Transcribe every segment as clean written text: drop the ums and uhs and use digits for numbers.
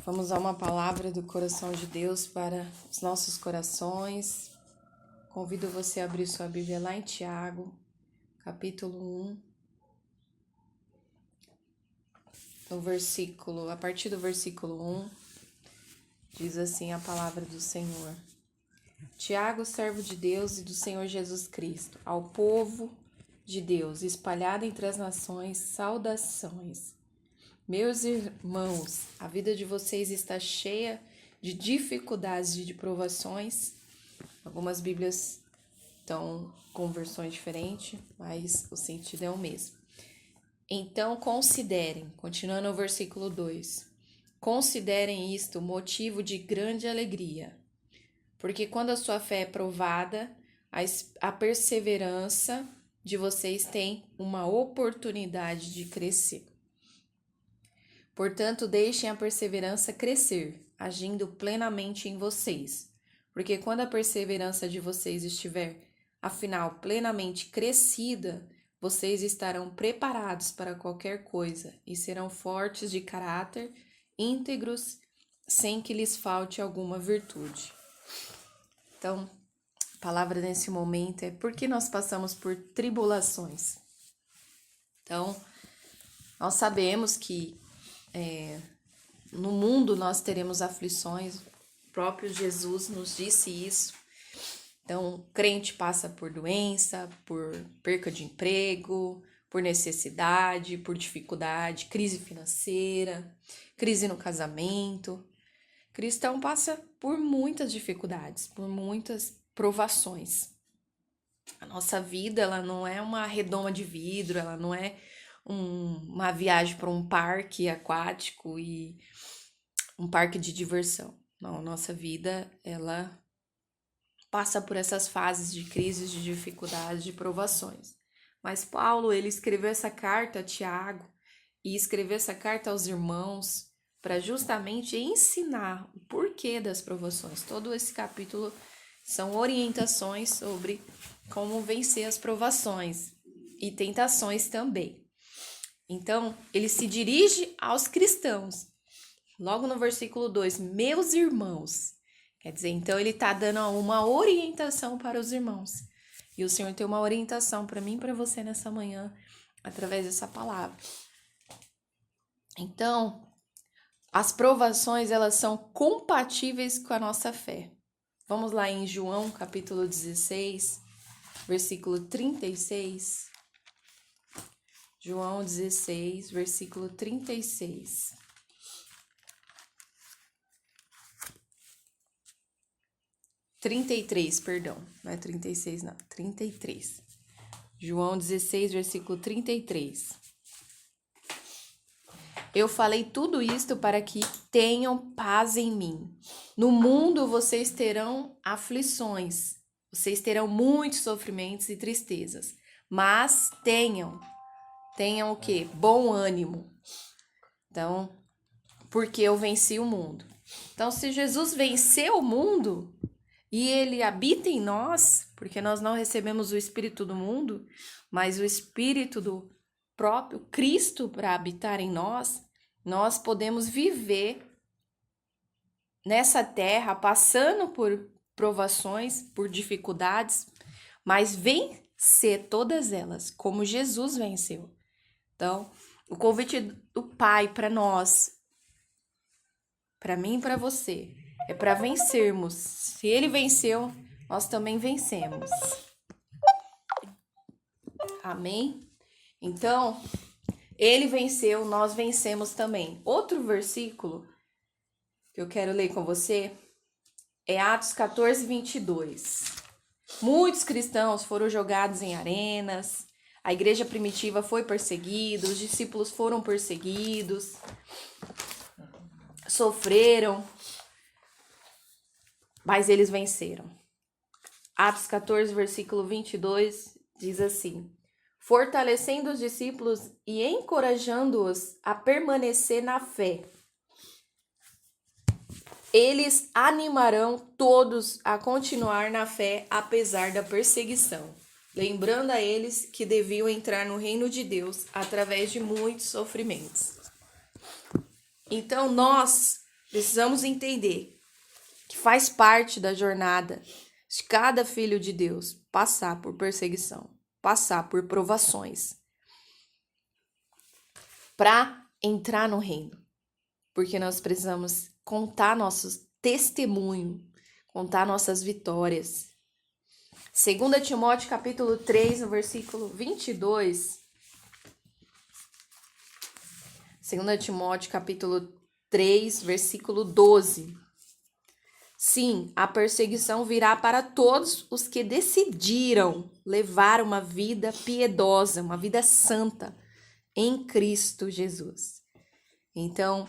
Vamos a uma palavra do coração de Deus para os nossos corações. Convido você a abrir sua Bíblia lá em Tiago, capítulo 1, a partir do versículo 1, diz assim a palavra do Senhor. Tiago, servo de Deus e do Senhor Jesus Cristo, ao povo de Deus, espalhado entre as nações, saudações. Meus irmãos, a vida de vocês está cheia de dificuldades e de provações. Algumas Bíblias estão com versões diferentes, mas o sentido é o mesmo. Então considerem, continuando o versículo 2, considerem isto motivo de grande alegria, porque quando a sua fé é provada, a perseverança de vocês tem uma oportunidade de crescer. Portanto, deixem a perseverança crescer, agindo plenamente em vocês. Porque quando a perseverança de vocês estiver, afinal, plenamente crescida, vocês estarão preparados para qualquer coisa e serão fortes de caráter, íntegros, sem que lhes falte alguma virtude. Então, a palavra nesse momento é por que nós passamos por tribulações. Então, nós sabemos que no mundo nós teremos aflições, o próprio Jesus nos disse isso. Então, o crente passa por doença, por perca de emprego, por necessidade, por dificuldade, crise financeira, crise no casamento. O cristão passa por muitas dificuldades, por muitas provações. A nossa vida, ela não é uma redoma de vidro, ela não é uma viagem para um parque aquático e um parque de diversão. Não, a nossa vida, ela passa por essas fases de crises, de dificuldades, de provações. Mas Paulo, ele escreveu essa carta a Tiago e escreveu essa carta aos irmãos para justamente ensinar o porquê das provações. Todo esse capítulo são orientações sobre como vencer as provações e tentações também. Então, ele se dirige aos cristãos. Logo no versículo 2, meus irmãos. Quer dizer, então ele está dando uma orientação para os irmãos. E o Senhor tem uma orientação para mim e para você nessa manhã, através dessa palavra. Então, as provações, elas são compatíveis com a nossa fé. Vamos lá em João, capítulo 16, versículo 36. João 16, versículo 36. Não é 36, não. 33. João 16, versículo 33. Eu falei tudo isto para que tenham paz em mim. No mundo vocês terão aflições. Vocês terão muitos sofrimentos e tristezas. Mas tenham o quê? Bom ânimo. Então, porque eu venci o mundo. Então, se Jesus venceu o mundo e ele habita em nós, porque nós não recebemos o Espírito do mundo, mas o Espírito do próprio Cristo para habitar em nós, nós podemos viver nessa terra, passando por provações, por dificuldades, mas vencer todas elas, como Jesus venceu. Então, o convite do Pai para nós, para mim e para você, é para vencermos. Se Ele venceu, nós também vencemos. Amém? Então, Ele venceu, nós vencemos também. Outro versículo que eu quero ler com você é Atos 14, 22. Muitos cristãos foram jogados em arenas. A igreja primitiva foi perseguida, os discípulos foram perseguidos, sofreram, mas eles venceram. Atos 14, versículo 22, diz assim: fortalecendo os discípulos e encorajando-os a permanecer na fé. Eles animarão todos a continuar na fé apesar da perseguição, lembrando a eles que deviam entrar no reino de Deus através de muitos sofrimentos. Então, nós precisamos entender que faz parte da jornada de cada filho de Deus passar por perseguição, passar por provações, para entrar no reino. Porque nós precisamos contar nosso testemunho, contar nossas vitórias. 2 Timóteo capítulo 3, no versículo 22. 2 Timóteo capítulo 3, versículo 12. Sim, a perseguição virá para todos os que decidiram levar uma vida piedosa, uma vida santa em Cristo Jesus. Então,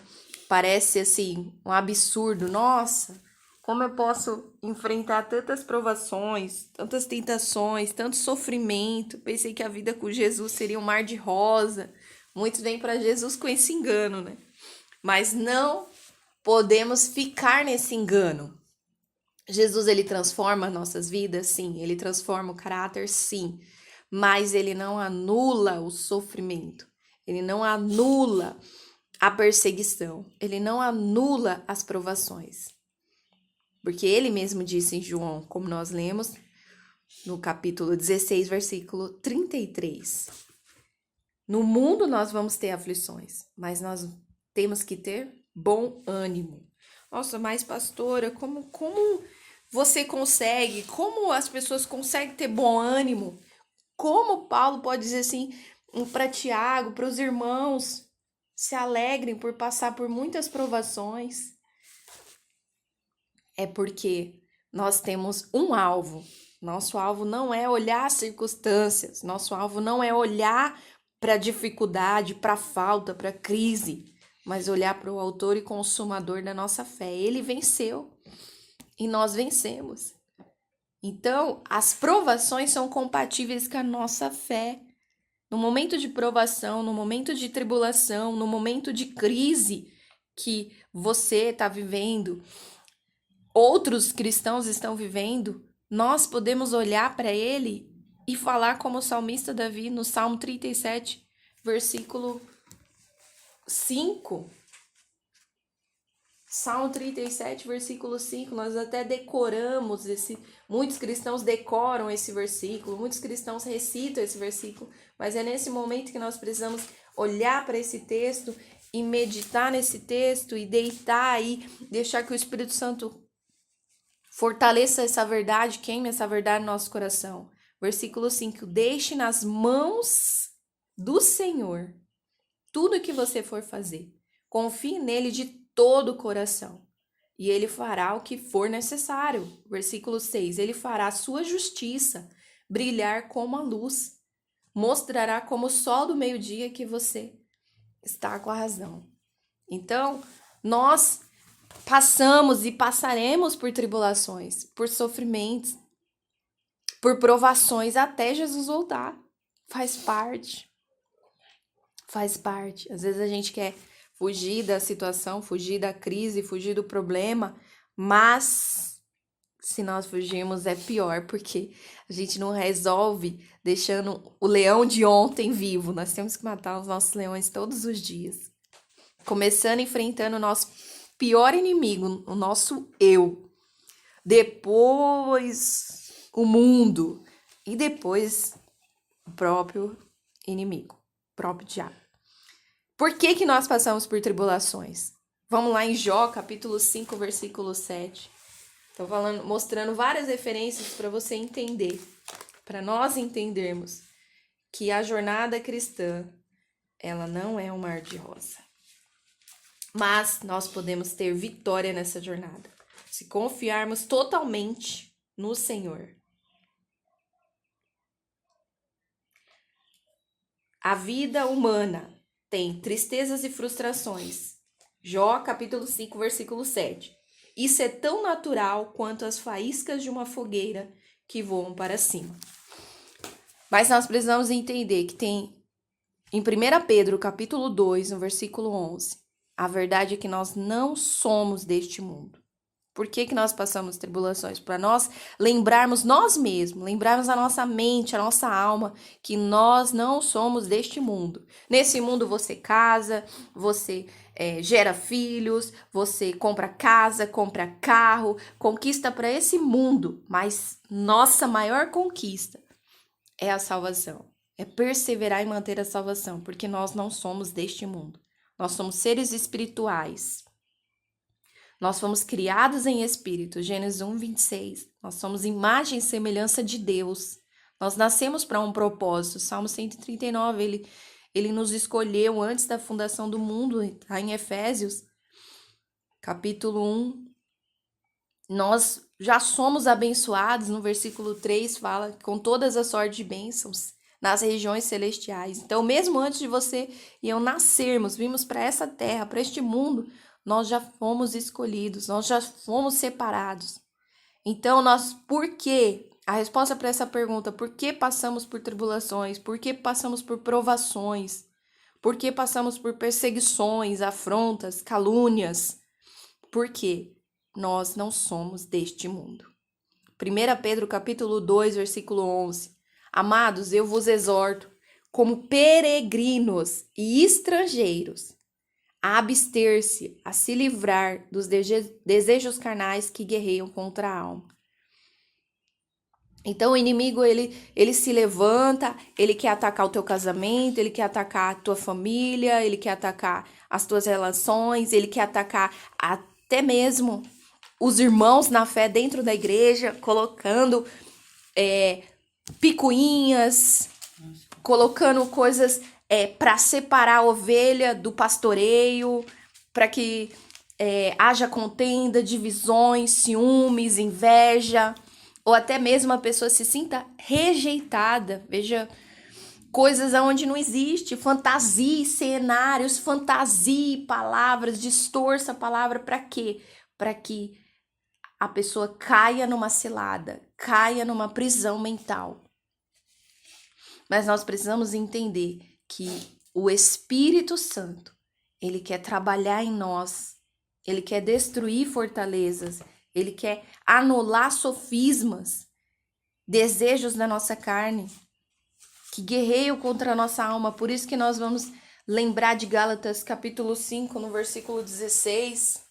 parece assim um absurdo. Nossa, como eu posso enfrentar tantas provações, tantas tentações, tanto sofrimento? Pensei que a vida com Jesus seria um mar de rosa. Muitos vêm para Jesus com esse engano, né? Mas não podemos ficar nesse engano. Jesus, ele transforma nossas vidas? Sim. Ele transforma o caráter? Sim. Mas ele não anula o sofrimento. Ele não anula a perseguição. Ele não anula as provações. Porque ele mesmo disse em João, como nós lemos, no capítulo 16, versículo 33. No mundo nós vamos ter aflições, mas nós temos que ter bom ânimo. Nossa, mas pastora, como você consegue? Como as pessoas conseguem ter bom ânimo? Como Paulo pode dizer assim para Tiago, para os irmãos, se alegrem por passar por muitas provações? É porque nós temos um alvo. Nosso alvo não é olhar as circunstâncias. Nosso alvo não é olhar para a dificuldade, para a falta, para a crise, mas olhar para o autor e consumador da nossa fé. Ele venceu e nós vencemos. Então, as provações são compatíveis com a nossa fé. No momento de provação, no momento de tribulação, no momento de crise que você está vivendo, outros cristãos estão vivendo, nós podemos olhar para ele e falar como o salmista Davi no Salmo 37, versículo 5. Salmo 37, versículo 5, nós até decoramos muitos cristãos decoram esse versículo, muitos cristãos recitam esse versículo, mas é nesse momento que nós precisamos olhar para esse texto e meditar nesse texto e deitar aí, deixar que o Espírito Santo fortaleça essa verdade, queime essa verdade no nosso coração. Versículo 5, deixe nas mãos do Senhor tudo que você for fazer. Confie nele de todo o coração e ele fará o que for necessário. Versículo 6, ele fará a sua justiça brilhar como a luz, mostrará como o sol do meio-dia que você está com a razão. Então, nós passamos e passaremos por tribulações, por sofrimentos, por provações até Jesus voltar. Faz parte. Faz parte. Às vezes a gente quer fugir da situação, fugir da crise, fugir do problema, mas se nós fugirmos é pior, porque a gente não resolve deixando o leão de ontem vivo. Nós temos que matar os nossos leões todos os dias. Começando enfrentando o nosso pior inimigo, o nosso eu. Depois o mundo e depois o próprio inimigo, o próprio diabo. Por que nós passamos por tribulações? Vamos lá em Jó, capítulo 5, versículo 7. Estou mostrando várias referências para você entender, para nós entendermos que a jornada cristã, ela não é um mar de rosa. Mas nós podemos ter vitória nessa jornada, se confiarmos totalmente no Senhor. A vida humana tem tristezas e frustrações. Jó, capítulo 5, versículo 7. Isso é tão natural quanto as faíscas de uma fogueira que voam para cima. Mas nós precisamos entender que tem em 1 Pedro, capítulo 2, no versículo 11, a verdade é que nós não somos deste mundo. Por que nós passamos tribulações? Para nós lembrarmos nós mesmos, lembrarmos a nossa mente, a nossa alma, que nós não somos deste mundo. Nesse mundo você casa, você gera filhos, você compra casa, compra carro, conquista para esse mundo, mas nossa maior conquista é a salvação, é perseverar e manter a salvação, porque nós não somos deste mundo, nós somos seres espirituais, nós fomos criados em espírito, Gênesis 1:26, nós somos imagem e semelhança de Deus, nós nascemos para um propósito, Salmo 139, ele nos escolheu antes da fundação do mundo, está em Efésios, capítulo 1. Nós já somos abençoados, no versículo 3 fala, com todas as sortes de bênçãos nas regiões celestiais. Então, mesmo antes de você e eu nascermos, vimos para essa terra, para este mundo, nós já fomos escolhidos, nós já fomos separados. Então, por quê? A resposta para essa pergunta, por que passamos por tribulações? Por que passamos por provações? Por que passamos por perseguições, afrontas, calúnias? Por quê? Nós não somos deste mundo. 1 Pedro capítulo 2, versículo 11. Amados, eu vos exorto, como peregrinos e estrangeiros, a abster-se, a se livrar dos desejos carnais que guerreiam contra a alma. Então o inimigo, ele se levanta, ele quer atacar o teu casamento, ele quer atacar a tua família, ele quer atacar as tuas relações, ele quer atacar até mesmo os irmãos na fé dentro da igreja, colocando picuinhas, colocando coisas para separar a ovelha do pastoreio, para que haja contenda, divisões, ciúmes, inveja, ou até mesmo a pessoa se sinta rejeitada. Veja, coisas onde não existe, fantasia, cenários, fantasia, palavras, distorça a palavra, para quê? Para que a pessoa caia numa cilada, caia numa prisão mental. Mas nós precisamos entender que o Espírito Santo, ele quer trabalhar em nós, ele quer destruir fortalezas, ele quer anular sofismas, desejos da nossa carne, que guerreiam contra a nossa alma. Por isso que nós vamos lembrar de Gálatas capítulo 5, no versículo 16.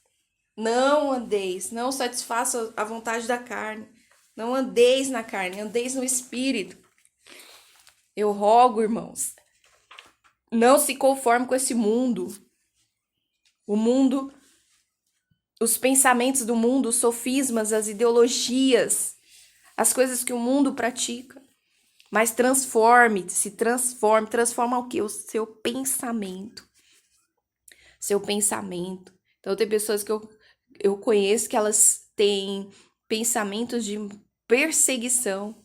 Não andeis, não satisfaça a vontade da carne. Não andeis na carne, andeis no Espírito. Eu rogo, irmãos, não se conforme com esse mundo. O mundo, os pensamentos do mundo, os sofismas, as ideologias, as coisas que o mundo pratica. Mas transforma o quê? O seu pensamento. Seu pensamento. Então, tem pessoas que eu conheço que elas têm pensamentos de perseguição.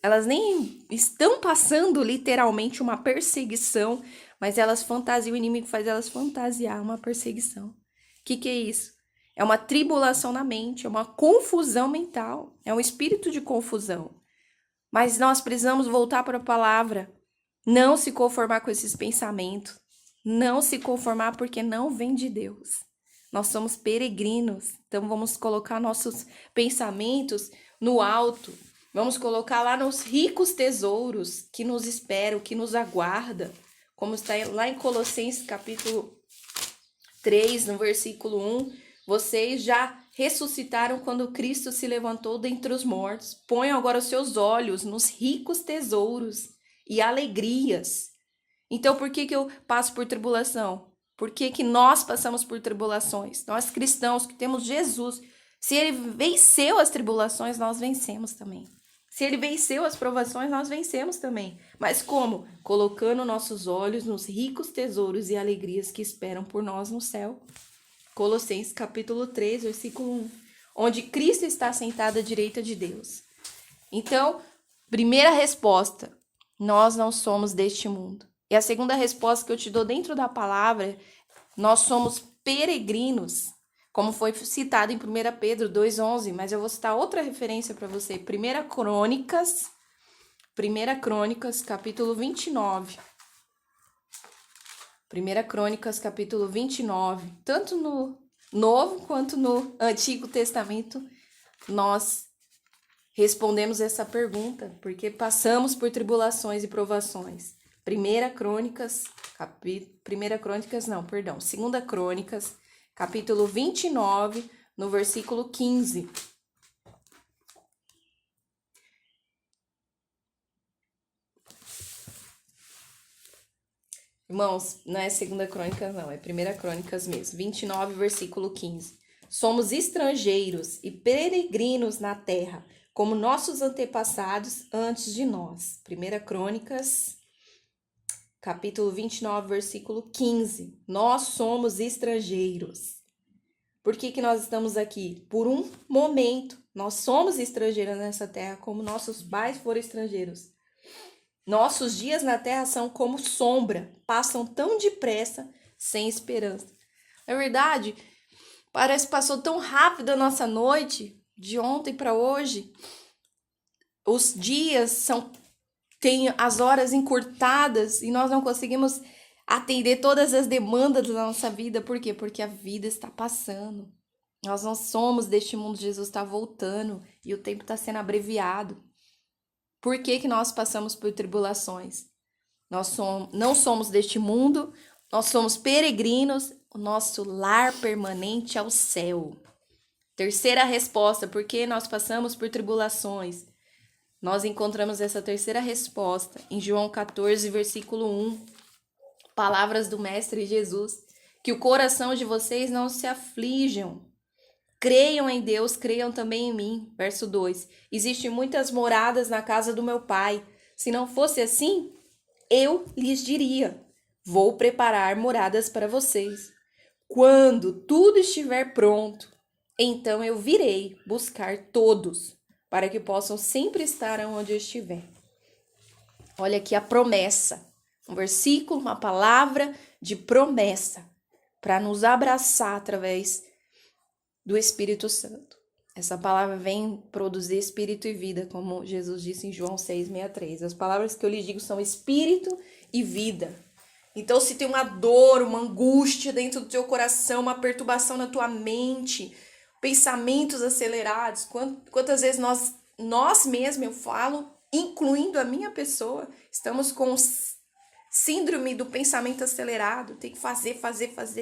Elas nem estão passando literalmente uma perseguição, mas elas fantasiam, o inimigo faz elas fantasiar uma perseguição. O que é isso? É uma tribulação na mente, é uma confusão mental, é um espírito de confusão. Mas nós precisamos voltar para a palavra, não se conformar com esses pensamentos, não se conformar porque não vem de Deus. Nós somos peregrinos, então vamos colocar nossos pensamentos no alto, vamos colocar lá nos ricos tesouros que nos esperam, que nos aguarda, como está lá em Colossenses capítulo 3, no versículo 1, vocês já ressuscitaram quando Cristo se levantou dentre os mortos. Ponham agora os seus olhos nos ricos tesouros e alegrias. Então, por que eu passo por tribulação? Por que nós passamos por tribulações? Nós cristãos que temos Jesus, se ele venceu as tribulações, nós vencemos também. Se ele venceu as provações, nós vencemos também. Mas como? Colocando nossos olhos nos ricos tesouros e alegrias que esperam por nós no céu. Colossenses capítulo 3, versículo 1. Onde Cristo está sentado à direita de Deus. Então, primeira resposta, nós não somos deste mundo. E a segunda resposta que eu te dou dentro da palavra, nós somos peregrinos, como foi citado em 1 Pedro 2,11, mas eu vou citar outra referência para você. 1 Crônicas, capítulo 29. 1 Crônicas, capítulo 29. Tanto no Novo quanto no Antigo Testamento, nós respondemos essa pergunta, porque passamos por tribulações e provações. Segunda Crônicas, capítulo 29, no versículo 15. Irmãos, não é Segunda Crônicas, não, é Primeira Crônicas mesmo. 29, versículo 15. Somos estrangeiros e peregrinos na terra, como nossos antepassados antes de nós. Primeira Crônicas, capítulo 29, versículo 15. Nós somos estrangeiros. Por que nós estamos aqui? Por um momento. Nós somos estrangeiros nessa terra, como nossos pais foram estrangeiros. Nossos dias na terra são como sombra, passam tão depressa, sem esperança. Na verdade, parece que passou tão rápido a nossa noite, de ontem para hoje. Os dias têm as horas encurtadas e nós não conseguimos atender todas as demandas da nossa vida. Por quê? Porque a vida está passando. Nós não somos deste mundo, Jesus está voltando e o tempo está sendo abreviado. Por que nós passamos por tribulações? Nós não somos deste mundo, nós somos peregrinos, o nosso lar permanente é o céu. Terceira resposta, por que nós passamos por tribulações? Nós encontramos essa terceira resposta em João 14, versículo 1. Palavras do Mestre Jesus. Que o coração de vocês não se aflijam. Creiam em Deus, creiam também em mim. Verso 2. Existem muitas moradas na casa do meu Pai. Se não fosse assim, eu lhes diria: vou preparar moradas para vocês. Quando tudo estiver pronto, então eu virei buscar todos, para que possam sempre estar onde eu estiver. Olha aqui a promessa. Um versículo, uma palavra de promessa para nos abraçar através do Espírito Santo. Essa palavra vem produzir espírito e vida, como Jesus disse em João 6,63. As palavras que eu lhes digo são espírito e vida. Então, se tem uma dor, uma angústia dentro do teu coração, uma perturbação na tua mente, pensamentos acelerados, quantas vezes nós mesmos, eu falo, incluindo a minha pessoa, estamos com síndrome do pensamento acelerado, tem que fazer,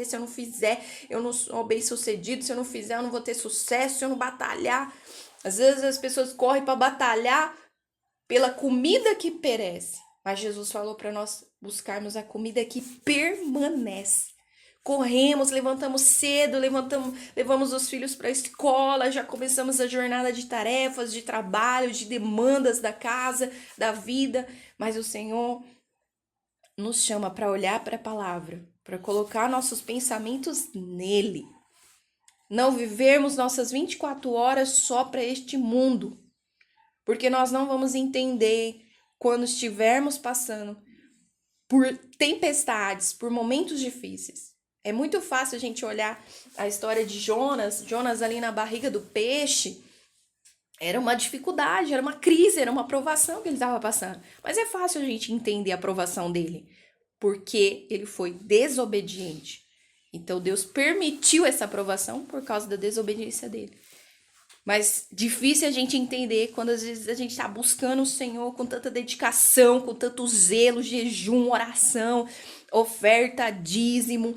se eu não fizer, eu não sou bem sucedido, se eu não fizer, eu não vou ter sucesso, se eu não batalhar. Às vezes as pessoas correm para batalhar pela comida que perece, mas Jesus falou para nós buscarmos a comida que permanece. Corremos, levantamos cedo, levamos os filhos para a escola, já começamos a jornada de tarefas, de trabalho, de demandas da casa, da vida, mas o Senhor nos chama para olhar para a palavra, para colocar nossos pensamentos nele. Não vivermos nossas 24 horas só para este mundo, porque nós não vamos entender quando estivermos passando por tempestades, por momentos difíceis. É muito fácil a gente olhar a história de Jonas ali na barriga do peixe. Era uma dificuldade, era uma crise, era uma provação que ele estava passando. Mas é fácil a gente entender a provação dele, porque ele foi desobediente. Então Deus permitiu essa provação por causa da desobediência dele. Mas difícil a gente entender quando às vezes a gente está buscando o Senhor com tanta dedicação, com tanto zelo, jejum, oração, oferta, dízimo,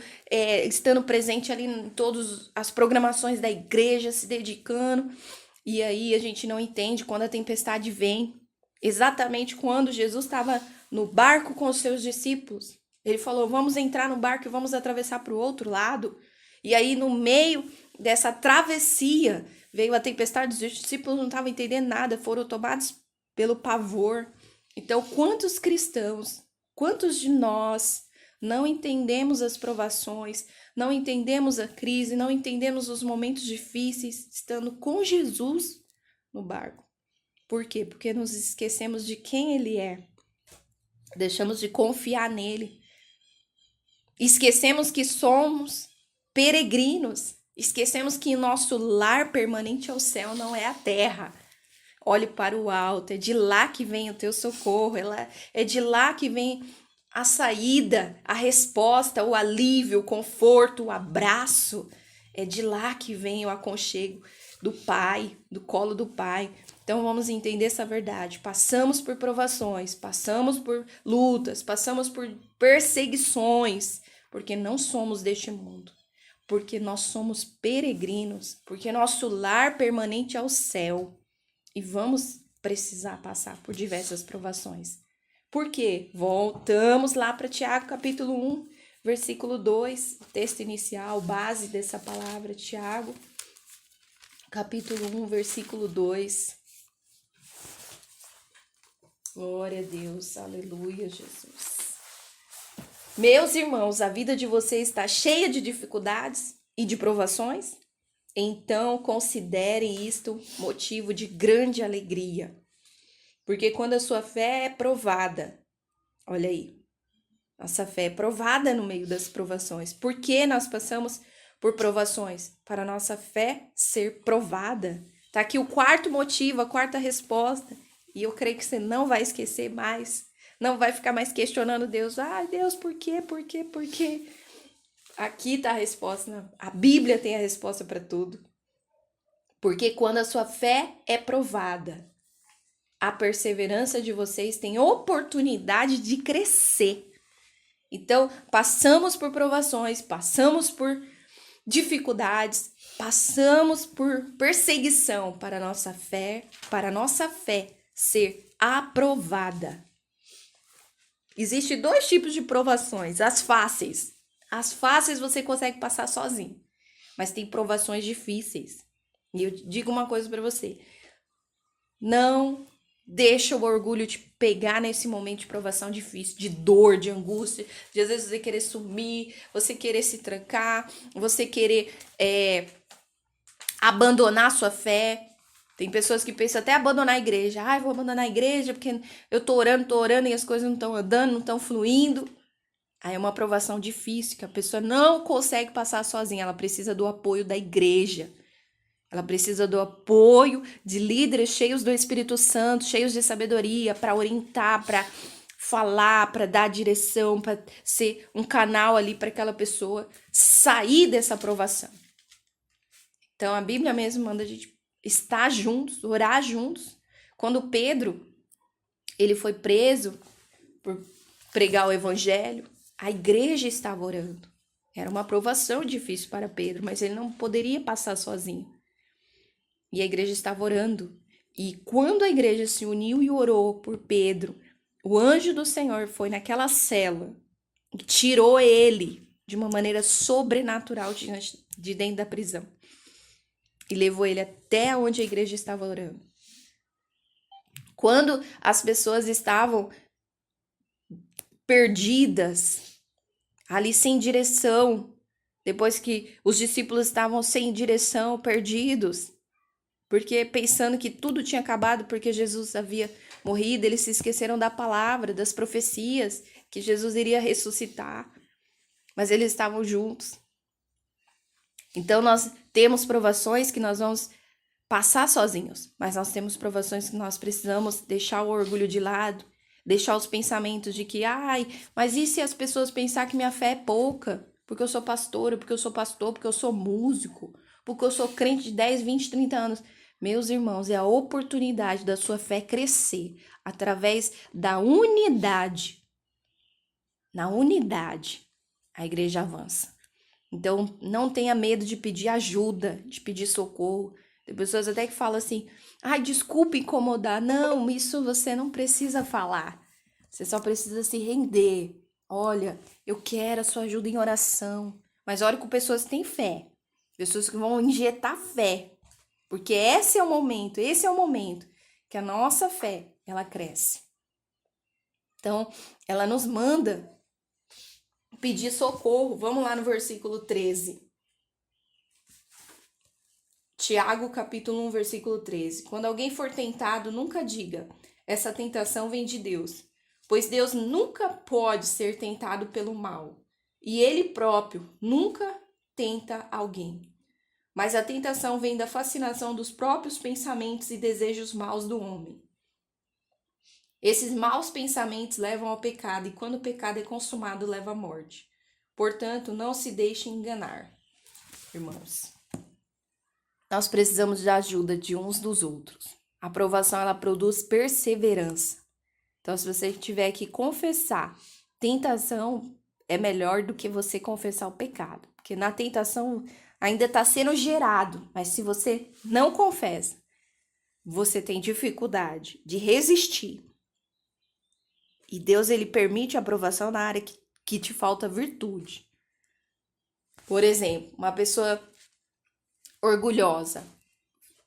estando presente ali em todas as programações da igreja, se dedicando. E aí a gente não entende quando a tempestade vem. Exatamente quando Jesus estava no barco com os seus discípulos. Ele falou, vamos entrar no barco e vamos atravessar para o outro lado. E aí no meio dessa travessia veio a tempestade, os discípulos não estavam entendendo nada, foram tomados pelo pavor. Então quantos cristãos, quantos de nós não entendemos as provações, não entendemos a crise, não entendemos os momentos difíceis, estando com Jesus no barco. Por quê? Porque nos esquecemos de quem Ele é. Deixamos de confiar nele. Esquecemos que somos peregrinos. Esquecemos que nosso lar permanente é o céu, não é a terra. Olhe para o alto, é de lá que vem o teu socorro, é de lá que vem a saída, a resposta, o alívio, o conforto, o abraço. É de lá que vem o aconchego. do Pai, do colo do Pai. Então vamos entender essa verdade. Passamos por provações, passamos por lutas, passamos por perseguições, porque não somos deste mundo, porque nós somos peregrinos, porque nosso lar permanente é o céu e vamos precisar passar por diversas provações. Por quê? Voltamos lá para Tiago, capítulo 1, versículo 2, texto inicial, base dessa palavra, Tiago, capítulo 1, versículo 2. Glória a Deus, aleluia, Jesus. Meus irmãos, a vida de vocês está cheia de dificuldades e de provações? Então, considerem isto motivo de grande alegria. Porque quando a sua fé é provada, olha aí, nossa fé é provada no meio das provações. Por que nós passamos por provações? Para a nossa fé ser provada. Tá aqui o quarto motivo, a quarta resposta. E eu creio que você não vai esquecer mais. Não vai ficar mais questionando Deus. Ah, Deus, por quê? Por quê? Por quê? Aqui tá a resposta. A Bíblia tem a resposta para tudo. Porque quando a sua fé é provada, a perseverança de vocês tem oportunidade de crescer. Então, passamos por provações, passamos por dificuldades, passamos por perseguição para a nossa fé ser aprovada. Existem 2 tipos de provações, as fáceis. As fáceis você consegue passar sozinho, mas tem provações difíceis. E eu digo uma coisa para você, não deixa o orgulho te pegar nesse momento de provação difícil, de dor, de angústia, de às vezes você querer sumir, você querer se trancar, você querer abandonar a sua fé. Tem pessoas que pensam até abandonar a igreja. Ah, eu vou abandonar a igreja porque eu tô orando e as coisas não estão andando, não estão fluindo. Aí é uma provação difícil que a pessoa não consegue passar sozinha, ela precisa do apoio da igreja. Ela precisa do apoio de líderes cheios do Espírito Santo, cheios de sabedoria, para orientar, para falar, para dar direção, para ser um canal ali para aquela pessoa sair dessa provação. Então a Bíblia mesmo manda a gente estar juntos, orar juntos. Quando Pedro ele foi preso por pregar o evangelho, a igreja estava orando. Era uma provação difícil para Pedro, mas ele não poderia passar sozinho. E a igreja estava orando. E quando a igreja se uniu e orou por Pedro, o anjo do Senhor foi naquela cela e tirou ele de uma maneira sobrenatural de dentro da prisão. E levou ele até onde a igreja estava orando. Quando as pessoas estavam perdidas, ali sem direção, depois que os discípulos estavam sem direção, perdidos, porque pensando que tudo tinha acabado porque Jesus havia morrido, eles se esqueceram da palavra, das profecias, que Jesus iria ressuscitar, mas eles estavam juntos. Então nós temos provações que nós vamos passar sozinhos, mas nós temos provações que nós precisamos deixar o orgulho de lado, deixar os pensamentos de que, mas e se as pessoas pensar que minha fé é pouca? Porque eu sou pastora, porque eu sou pastor, porque eu sou músico, porque eu sou crente de 10, 20, 30 anos. Meus irmãos, é a oportunidade da sua fé crescer através da unidade. Na unidade, a igreja avança. Então, não tenha medo de pedir ajuda, de pedir socorro. Tem pessoas até que falam assim, desculpa incomodar. Não, isso você não precisa falar. Você só precisa se render. Olha, eu quero a sua ajuda em oração. Mas ore com pessoas que têm fé. Pessoas que vão injetar fé. Porque esse é o momento que a nossa fé, ela cresce. Então, ela nos manda pedir socorro. Vamos lá no versículo 13. Tiago, capítulo 1, versículo 13. Quando alguém for tentado, nunca diga, essa tentação vem de Deus, pois Deus nunca pode ser tentado pelo mal, e Ele próprio nunca tenta alguém. Mas a tentação vem da fascinação dos próprios pensamentos e desejos maus do homem. Esses maus pensamentos levam ao pecado, e quando o pecado é consumado, leva à morte. Portanto, não se deixe enganar, irmãos. nós precisamos da ajuda de uns dos outros. A aprovação, ela produz perseverança. Então, se você tiver que confessar tentação, é melhor do que você confessar o pecado. Porque na tentação ainda está sendo gerado. Mas se você não confessa, você tem dificuldade de resistir. E Deus, ele permite a aprovação na área que te falta virtude. Por exemplo, uma pessoa orgulhosa.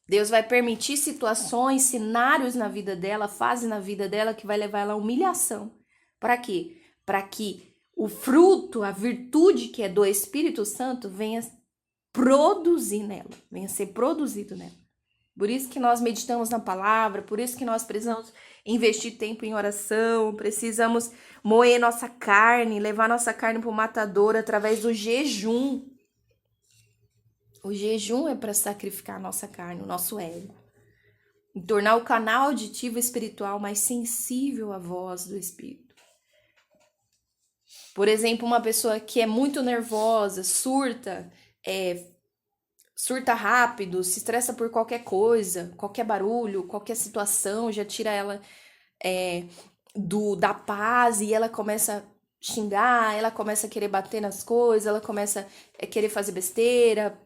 Deus vai permitir situações, cenários na vida dela, fases na vida dela que vai levar ela à humilhação. Para quê? Para que o fruto, a virtude que é do Espírito Santo venha produzir nela, venha ser produzido nela. Por isso que nós meditamos na palavra, por isso que nós precisamos investir tempo em oração, precisamos moer nossa carne, levar nossa carne para o matador através do jejum. O jejum é para sacrificar a nossa carne, o nosso ego. E tornar o canal auditivo espiritual mais sensível à voz do Espírito. Por exemplo, uma pessoa que é muito nervosa, surta rápido, se estressa por qualquer coisa, qualquer barulho, qualquer situação, já tira ela da paz e ela começa a xingar, ela começa a querer bater nas coisas, ela começa a querer fazer besteira,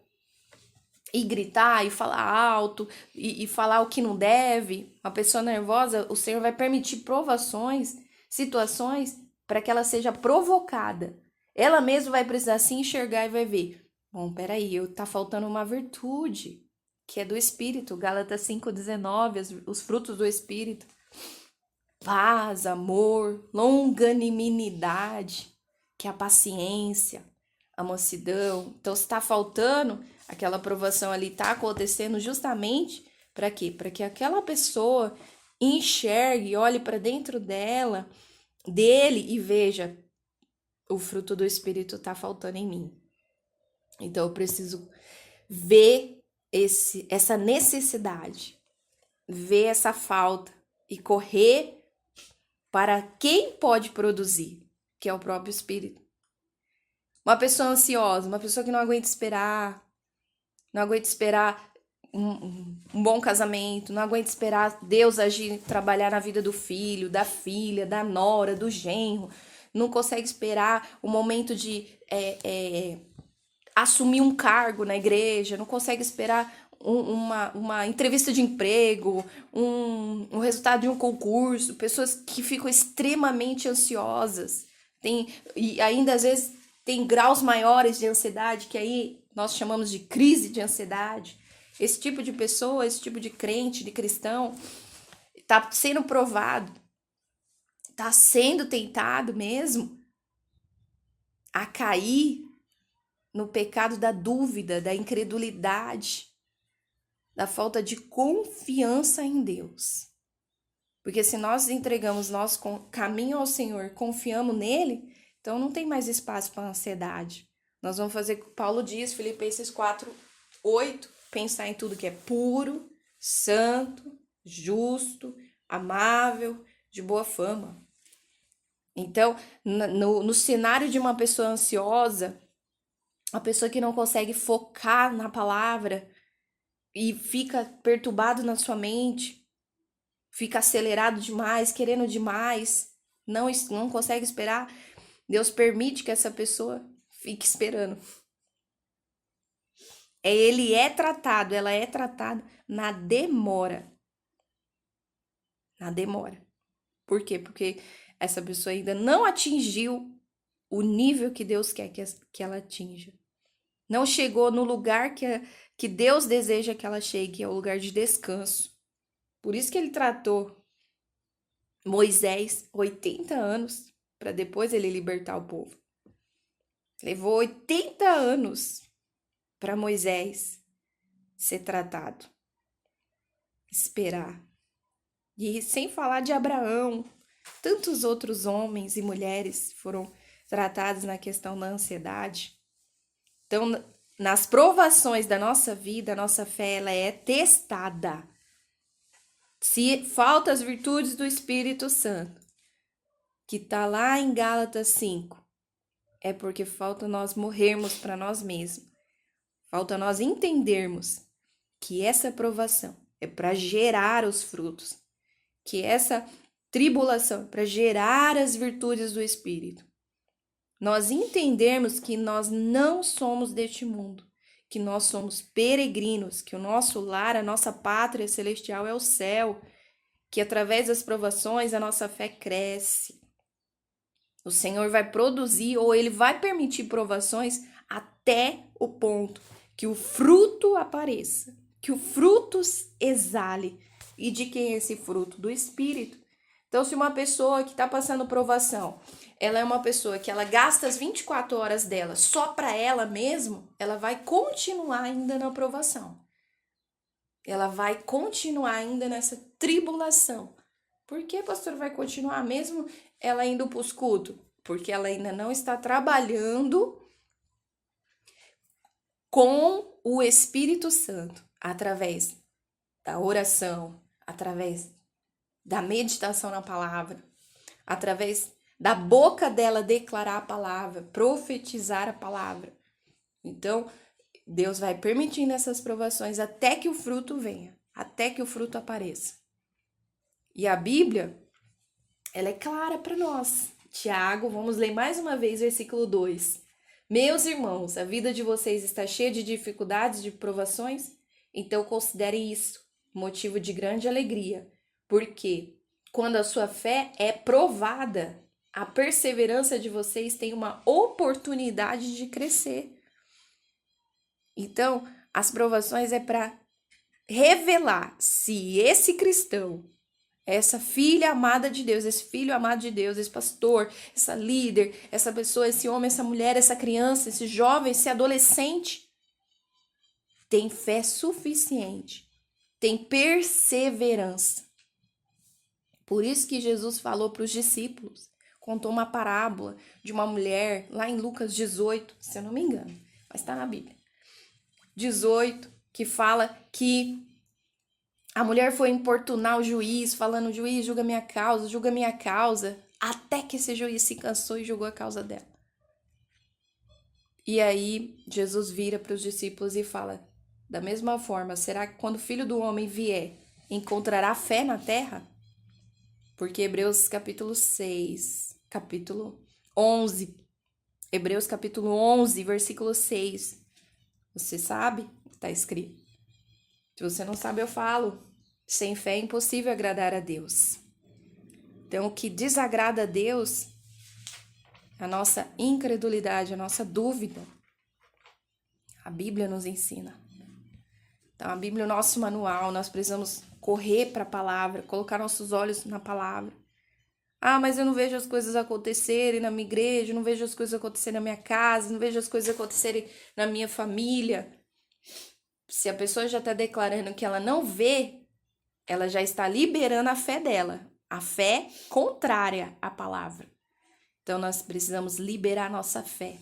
e gritar, e falar alto, e falar o que não deve. Uma pessoa nervosa, o Senhor vai permitir provações, situações, para que ela seja provocada. Ela mesma vai precisar se enxergar e vai ver. Bom, peraí, tá faltando uma virtude, que é do Espírito. Gálatas 5,19, os frutos do Espírito. Paz, amor, longanimidade, que é a paciência, a mansidão. Então, se tá faltando, aquela aprovação ali tá acontecendo justamente para quê? Para que aquela pessoa enxergue, olhe para dentro dele e veja, o fruto do Espírito tá faltando em mim. Então eu preciso ver essa necessidade, ver essa falta e correr para quem pode produzir, que é o próprio Espírito. Uma pessoa ansiosa, uma pessoa que não aguenta esperar um bom casamento, não aguenta esperar Deus agir, trabalhar na vida do filho, da filha, da nora, do genro, não consegue esperar o momento de assumir um cargo na igreja, não consegue esperar uma entrevista de emprego, um resultado de um concurso, pessoas que ficam extremamente ansiosas, e ainda às vezes tem graus maiores de ansiedade, que aí nós chamamos de crise de ansiedade. Esse tipo de pessoa, esse tipo de crente, de cristão, está sendo provado, está sendo tentado mesmo a cair no pecado da dúvida, da incredulidade, da falta de confiança em Deus. Porque se nós entregamos nosso caminho ao Senhor, confiamos nele, então não tem mais espaço para ansiedade. Nós vamos fazer o que Paulo diz, Filipenses 4:8, pensar em tudo que é puro, santo, justo, amável, de boa fama. Então, no cenário de uma pessoa ansiosa, a pessoa que não consegue focar na palavra e fica perturbado na sua mente, fica acelerado demais, querendo demais, não consegue esperar, Deus permite que essa pessoa fique esperando. Ela é tratada na demora. Na demora. Por quê? Porque essa pessoa ainda não atingiu o nível que Deus quer que ela atinja. Não chegou no lugar que Deus deseja que ela chegue, que é o lugar de descanso. Por isso que ele tratou Moisés 80 anos para depois ele libertar o povo. Levou 80 anos para Moisés ser tratado. Esperar. E sem falar de Abraão, tantos outros homens e mulheres foram tratados na questão da ansiedade. Então, nas provações da nossa vida, a nossa fé ela é testada. Se faltam as virtudes do Espírito Santo, que está lá em Gálatas 5, é porque falta nós morrermos para nós mesmos. Falta nós entendermos que essa provação é para gerar os frutos, que essa tribulação é para gerar as virtudes do Espírito. Nós entendermos que nós não somos deste mundo, que nós somos peregrinos, que o nosso lar, a nossa pátria celestial é o céu, que através das provações a nossa fé cresce. O Senhor vai produzir ou Ele vai permitir provações até o ponto que o fruto apareça, que o fruto exale. E de quem é esse fruto? Do Espírito. Então, se uma pessoa que está passando provação, ela é uma pessoa que ela gasta as 24 horas dela só para ela mesma, ela vai continuar ainda na provação. Ela vai continuar ainda nessa tribulação. Por que, pastor, vai continuar mesmo ela indo para os cultos? Porque ela ainda não está trabalhando com o Espírito Santo, através da oração, através da meditação na palavra, através da boca dela declarar a palavra, profetizar a palavra. Então, Deus vai permitindo essas provações até que o fruto venha, até que o fruto apareça. E a Bíblia, ela é clara para nós. Tiago, vamos ler mais uma vez versículo 2. Meus irmãos, a vida de vocês está cheia de dificuldades, de provações? Então considerem isso motivo de grande alegria, porque quando a sua fé é provada, a perseverança de vocês tem uma oportunidade de crescer. Então, as provações é para revelar se esse cristão, essa filha amada de Deus, esse filho amado de Deus, esse pastor, essa líder, essa pessoa, esse homem, essa mulher, essa criança, esse jovem, esse adolescente, tem fé suficiente, tem perseverança. Por isso que Jesus falou para os discípulos, contou uma parábola de uma mulher, lá em Lucas 18, se eu não me engano, mas está na Bíblia. 18, que fala que a mulher foi importunar o juiz, falando, juiz, julga minha causa, até que esse juiz se cansou e julgou a causa dela. E aí, Jesus vira para os discípulos e fala, da mesma forma, será que quando o Filho do Homem vier, encontrará fé na terra? Porque Hebreus capítulo 6, capítulo 11, Hebreus capítulo 11, versículo 6, você sabe? Está escrito. Se você não sabe, eu falo. Sem fé é impossível agradar a Deus. Então, o que desagrada a Deus é a nossa incredulidade, a nossa dúvida. A Bíblia nos ensina. Então, a Bíblia é o nosso manual. Nós precisamos correr para a palavra, colocar nossos olhos na palavra. Ah, mas eu não vejo as coisas acontecerem na minha igreja, não vejo as coisas acontecerem na minha casa, não vejo as coisas acontecerem na minha família. Se a pessoa já está declarando que ela não vê, ela já está liberando a fé dela, a fé contrária à palavra. Então, nós precisamos liberar nossa fé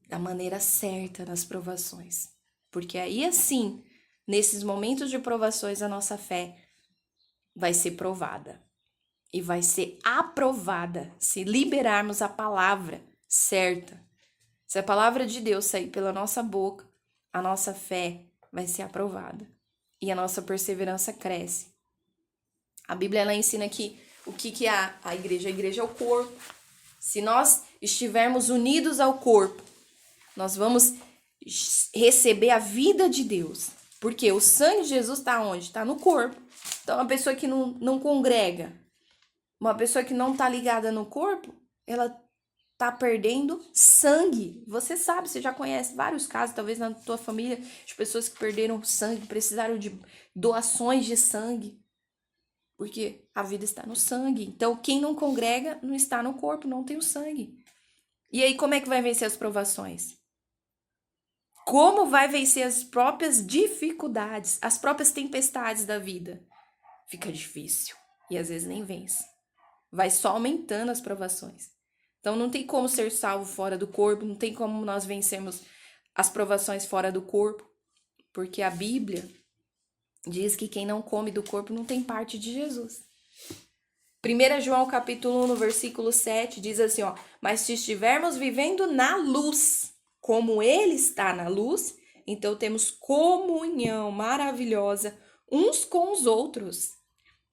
da maneira certa nas provações. Porque aí, assim, nesses momentos de provações, a nossa fé vai ser provada. E vai ser aprovada se liberarmos a palavra certa. Se a palavra de Deus sair pela nossa boca, a nossa fé vai ser aprovada e a nossa perseverança cresce. A Bíblia ela ensina que o que é a igreja? A igreja é o corpo. Se nós estivermos unidos ao corpo, nós vamos receber a vida de Deus. Porque o sangue de Jesus está onde? Está no corpo. Então, uma pessoa que não congrega, uma pessoa que não está ligada no corpo, ela tá perdendo sangue. Você sabe, você já conhece vários casos, talvez na tua família, de pessoas que perderam sangue, precisaram de doações de sangue. Porque a vida está no sangue. Então, quem não congrega não está no corpo, não tem o sangue. E aí, como é que vai vencer as provações? Como vai vencer as próprias dificuldades, as próprias tempestades da vida? Fica difícil. E às vezes nem vence. Vai só aumentando as provações. Então, não tem como ser salvo fora do corpo, não tem como nós vencermos as provações fora do corpo, porque a Bíblia diz que quem não come do corpo não tem parte de Jesus. 1 João capítulo 1, no versículo 7, diz assim, ó, mas se estivermos vivendo na luz, como Ele está na luz, Então temos comunhão maravilhosa uns com os outros.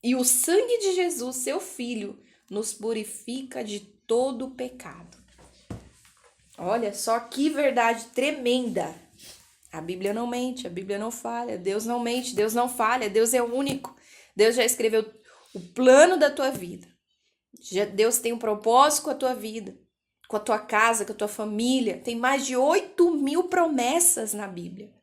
E o sangue de Jesus, seu Filho, nos purifica de todo pecado. Olha só que verdade tremenda. A Bíblia não mente, a Bíblia não falha. Deus não mente, Deus não falha. Deus é único. Deus já escreveu o plano da tua vida. Deus tem um propósito com a tua vida, com a tua casa, com a tua família. Tem mais de 8.000 promessas na Bíblia.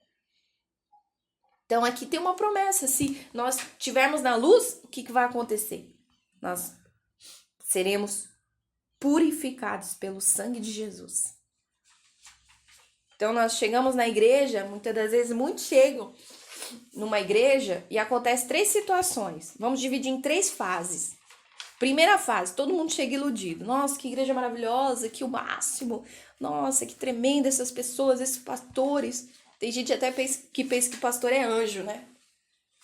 Então aqui tem uma promessa. Se nós estivermos na luz, o que vai acontecer? Nós seremos purificados pelo sangue de Jesus. Então nós chegamos na igreja, muitas das vezes muitos chegam numa igreja e acontece 3 situações. Vamos dividir em 3 fases. Primeira fase, todo mundo chega iludido. Nossa, que igreja maravilhosa, que o máximo. Nossa, que tremenda essas pessoas, esses pastores. Tem gente até que pensa que pastor é anjo, né?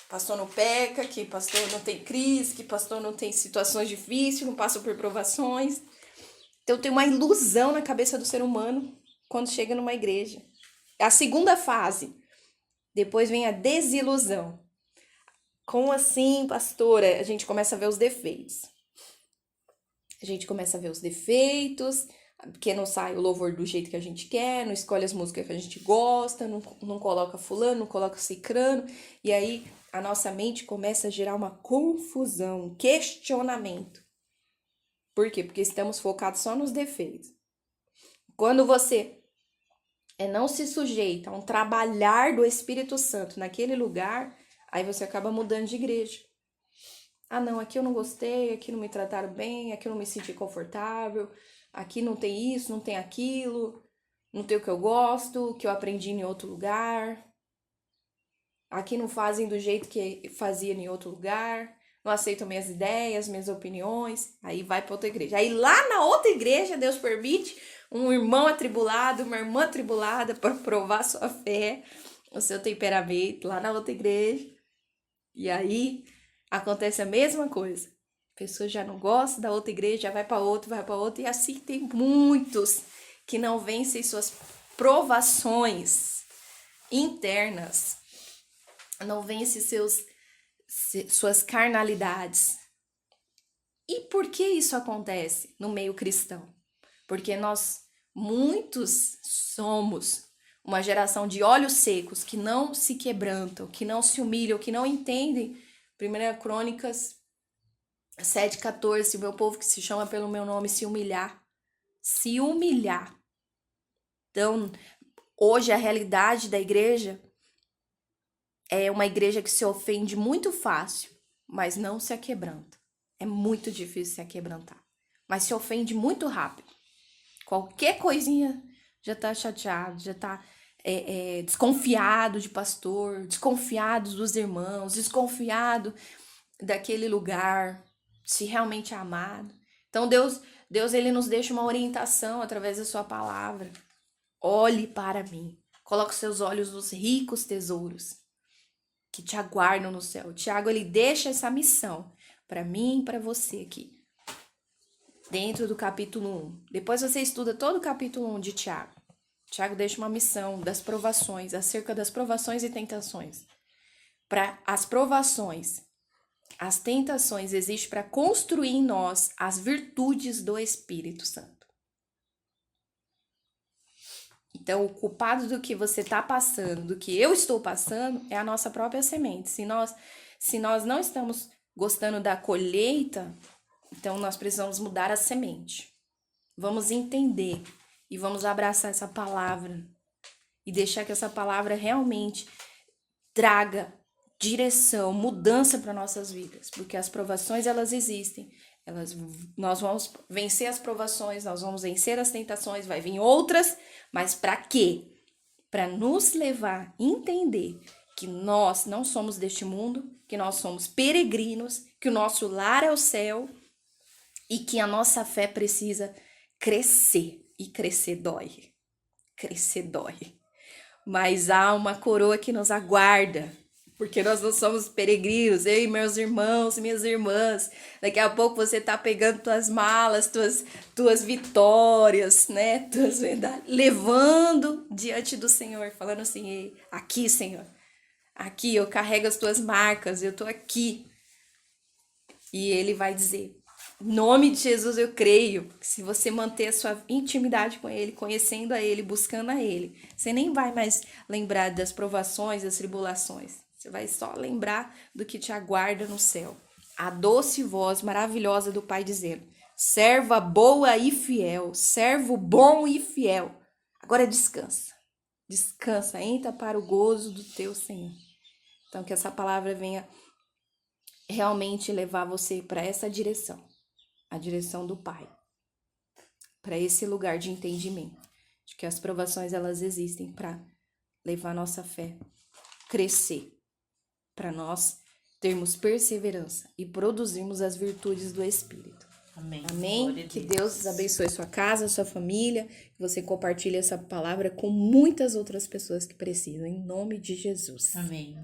Pastor não peca, que pastor não tem crise, que pastor não tem situações difíceis, não passa por provações. Então tem uma ilusão na cabeça do ser humano quando chega numa igreja. A segunda fase, depois vem a desilusão. Como assim, pastora? A gente começa a ver os defeitos. Porque não sai o louvor do jeito que a gente quer, não escolhe as músicas que a gente gosta, não coloca fulano, não coloca cicrano. E aí a nossa mente começa a gerar uma confusão, um questionamento. Por quê? Porque estamos focados só nos defeitos. Quando você não se sujeita a um trabalhar do Espírito Santo naquele lugar, aí você acaba mudando de igreja. Ah, não, aqui eu não gostei, aqui não me trataram bem, aqui eu não me senti confortável, aqui não tem isso, não tem aquilo, não tem o que eu gosto, que eu aprendi em outro lugar. Aqui não fazem do jeito que fazia em outro lugar, não aceitam minhas ideias, minhas opiniões, aí vai para outra igreja. Aí lá na outra igreja, Deus permite um irmão atribulado, uma irmã atribulada para provar sua fé, o seu temperamento, lá na outra igreja. E aí acontece a mesma coisa. A pessoa já não gosta da outra igreja, já vai para outra, e assim tem muitos que não vencem suas provações internas, não vencem suas carnalidades. E por que isso acontece no meio cristão? Porque muitos somos uma geração de olhos secos, que não se quebrantam, que não se humilham, que não entendem. 1 Crônicas 7,14, o meu povo que se chama pelo meu nome se humilhar. Se humilhar. Então, hoje a realidade da igreja é uma igreja que se ofende muito fácil, mas não se aquebranta. É muito difícil se aquebrantar, mas se ofende muito rápido. Qualquer coisinha já tá chateado, já tá desconfiado de pastor, desconfiado dos irmãos, desconfiado daquele lugar, se realmente é amado. Então Deus ele nos deixa uma orientação através da sua palavra. Olhe para mim, coloque seus olhos nos ricos tesouros que te aguardam no céu. Tiago, ele deixa essa missão para mim e para você aqui, dentro do capítulo 1. Depois você estuda todo o capítulo 1 de Tiago. Tiago deixa uma missão das provações, acerca das provações e tentações. Para as provações, as tentações existem para construir em nós as virtudes do Espírito Santo. Então, o culpado do que você está passando, do que eu estou passando, é a nossa própria semente. Se nós não estamos gostando da colheita, então nós precisamos mudar a semente. Vamos entender e vamos abraçar essa palavra e deixar que essa palavra realmente traga direção, mudança para nossas vidas, porque as provações elas existem. Nós vamos vencer as provações, nós vamos vencer as tentações, vai vir outras, mas para quê? Para nos levar a entender que nós não somos deste mundo, que nós somos peregrinos, que o nosso lar é o céu e que a nossa fé precisa crescer. E crescer dói. Crescer dói. Mas há uma coroa que nos aguarda. Porque nós não somos peregrinos, eu e meus irmãos, minhas irmãs. Daqui a pouco você tá pegando tuas malas, tuas vitórias, né? Tuas verdades, levando diante do Senhor, falando assim: "Ei, aqui, Senhor, aqui eu carrego as tuas marcas, eu tô aqui." E ele vai dizer: "Em nome de Jesus eu creio que se você manter a sua intimidade com ele, conhecendo a ele, buscando a ele, você nem vai mais lembrar das provações, das tribulações. Você vai só lembrar do que te aguarda no céu." A doce voz maravilhosa do Pai dizendo: "Serva boa e fiel, servo bom e fiel. Agora descansa. Descansa, entra para o gozo do teu Senhor." Então que essa palavra venha realmente levar você para essa direção, a direção do Pai, para esse lugar de entendimento, de que as provações elas existem para levar nossa fé crescer, para nós termos perseverança e produzirmos as virtudes do Espírito. Amém. Amém? Que Deus abençoe sua casa, sua família, que você compartilhe essa palavra com muitas outras pessoas que precisam, em nome de Jesus. Amém.